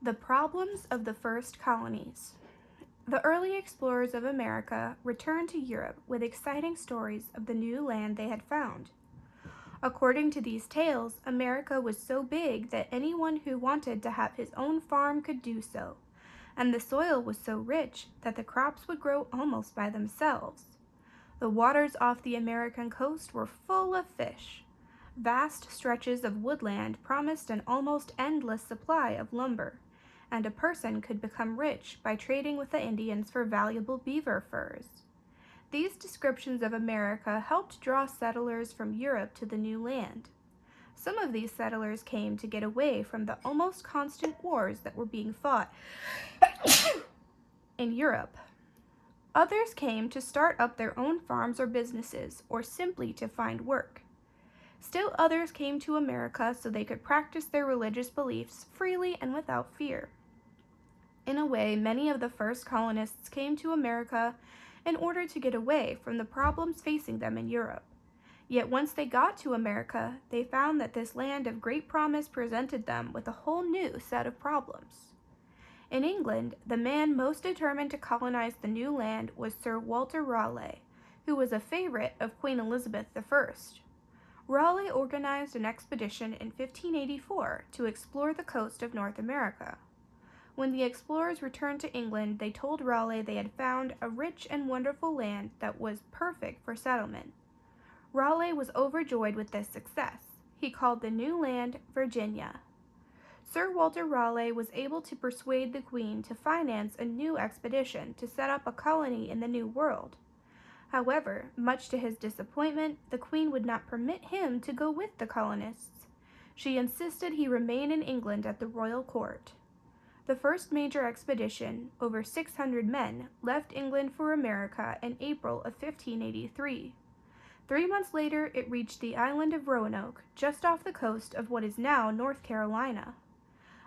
The problems of the first colonies. The early explorers of America returned to Europe with exciting stories of the new land they had found. According to these tales, America was so big that anyone who wanted to have his own farm could do so, and the soil was so rich that the crops would grow almost by themselves. The waters off the American coast were full of fish. Vast stretches of woodland promised an almost endless supply of lumber, and a person could become rich by trading with the Indians for valuable beaver furs. These descriptions of America helped draw settlers from Europe to the new land. Some of these settlers came to get away from the almost constant wars that were being fought in Europe. Others came to start up their own farms or businesses, or simply to find work. Still others came to America so they could practice their religious beliefs freely and without fear. In a way, many of the first colonists came to America in order to get away from the problems facing them in Europe. Yet once they got to America, they found that this land of great promise presented them with a whole new set of problems. In England, the man most determined to colonize the new land was Sir Walter Raleigh, who was a favorite of Queen Elizabeth I. Raleigh organized an expedition in 1584 to explore the coast of North America. When the explorers returned to England, they told Raleigh they had found a rich and wonderful land that was perfect for settlement. Raleigh was overjoyed with this success. He called the new land Virginia. Sir Walter Raleigh was able to persuade the Queen to finance a new expedition to set up a colony in the New World. However, much to his disappointment, the Queen would not permit him to go with the colonists. She insisted he remain in England at the royal court. The first major expedition, over 600 men, left England for America in April of 1583. 3 months later, it reached the island of Roanoke, just off the coast of what is now North Carolina.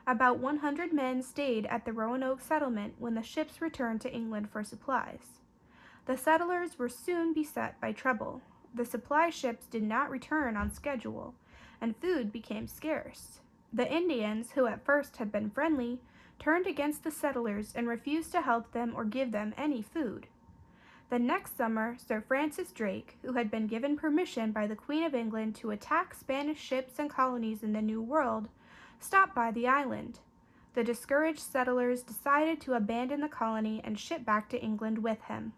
About 100 men stayed at the Roanoke settlement when the ships returned to England for supplies. The settlers were soon beset by trouble. The supply ships did not return on schedule, and food became scarce. The Indians, who at first had been friendly, turned against the settlers and refused to help them or give them any food. The next summer, Sir Francis Drake, who had been given permission by the Queen of England to attack Spanish ships and colonies in the New World, stopped by the island. The discouraged settlers decided to abandon the colony and ship back to England with him.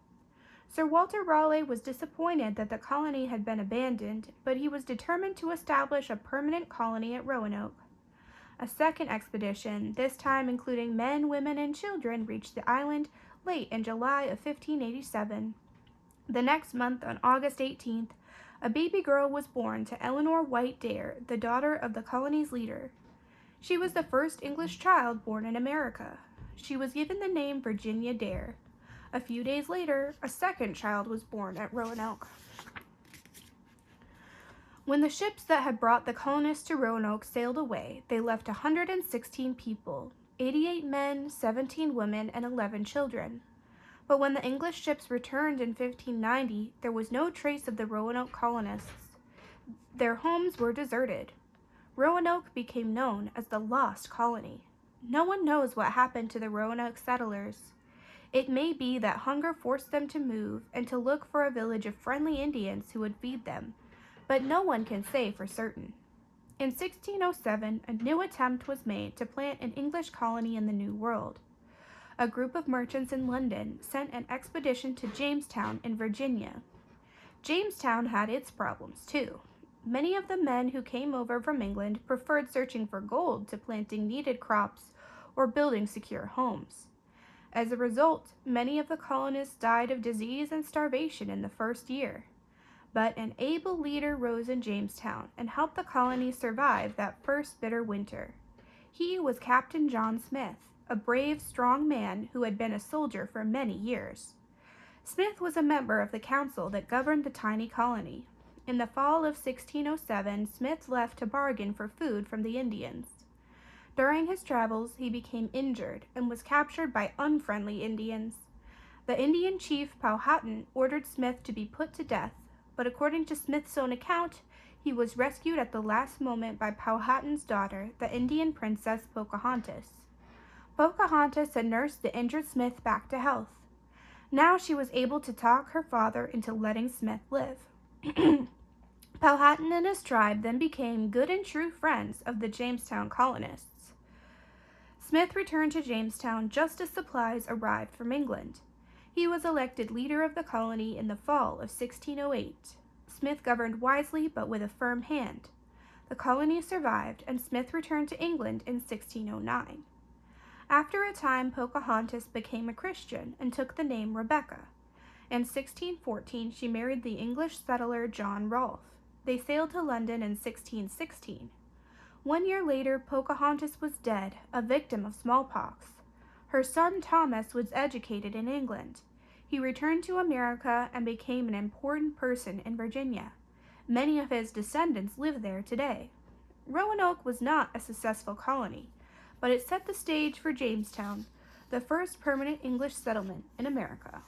Sir Walter Raleigh was disappointed that the colony had been abandoned, but he was determined to establish a permanent colony at Roanoke. A second expedition, this time including men, women, and children, reached the island late in July of 1587. The next month, on August 18th, a baby girl was born to Eleanor White Dare, the daughter of the colony's leader. She was the first English child born in America. She was given the name Virginia Dare. A few days later, a second child was born at Roanoke. When the ships that had brought the colonists to Roanoke sailed away, they left 116 people, 88 men, 17 women, and 11 children. But when the English ships returned in 1590, there was no trace of the Roanoke colonists. Their homes were deserted. Roanoke became known as the Lost Colony. No one knows what happened to the Roanoke settlers. It may be that hunger forced them to move and to look for a village of friendly Indians who would feed them, but no one can say for certain. In 1607, a new attempt was made to plant an English colony in the New World. A group of merchants in London sent an expedition to Jamestown in Virginia. Jamestown had its problems too. Many of the men who came over from England preferred searching for gold to planting needed crops or building secure homes. As a result, many of the colonists died of disease and starvation in the first year. But an able leader rose in Jamestown and helped the colony survive that first bitter winter. He was Captain John Smith, a brave, strong man who had been a soldier for many years. Smith was a member of the council that governed the tiny colony. In the fall of 1607, Smith left to bargain for food from the Indians. During his travels, he became injured and was captured by unfriendly Indians. The Indian chief Powhatan ordered Smith to be put to death, but according to Smith's own account, he was rescued at the last moment by Powhatan's daughter, the Indian princess Pocahontas. Pocahontas had nursed the injured Smith back to health. Now she was able to talk her father into letting Smith live. Powhatan and his tribe then became good and true friends of the Jamestown colonists. Smith returned to Jamestown just as supplies arrived from England. He was elected leader of the colony in the fall of 1608. Smith governed wisely but with a firm hand. The colony survived, and Smith returned to England in 1609. After a time, Pocahontas became a Christian and took the name Rebecca. In 1614, she married the English settler John Rolfe. They sailed to London in 1616. 1 year later, Pocahontas was dead, a victim of smallpox. Her son Thomas was educated in England. He returned to America and became an important person in Virginia. Many of his descendants live there today. Roanoke was not a successful colony, but it set the stage for Jamestown, the first permanent English settlement in America.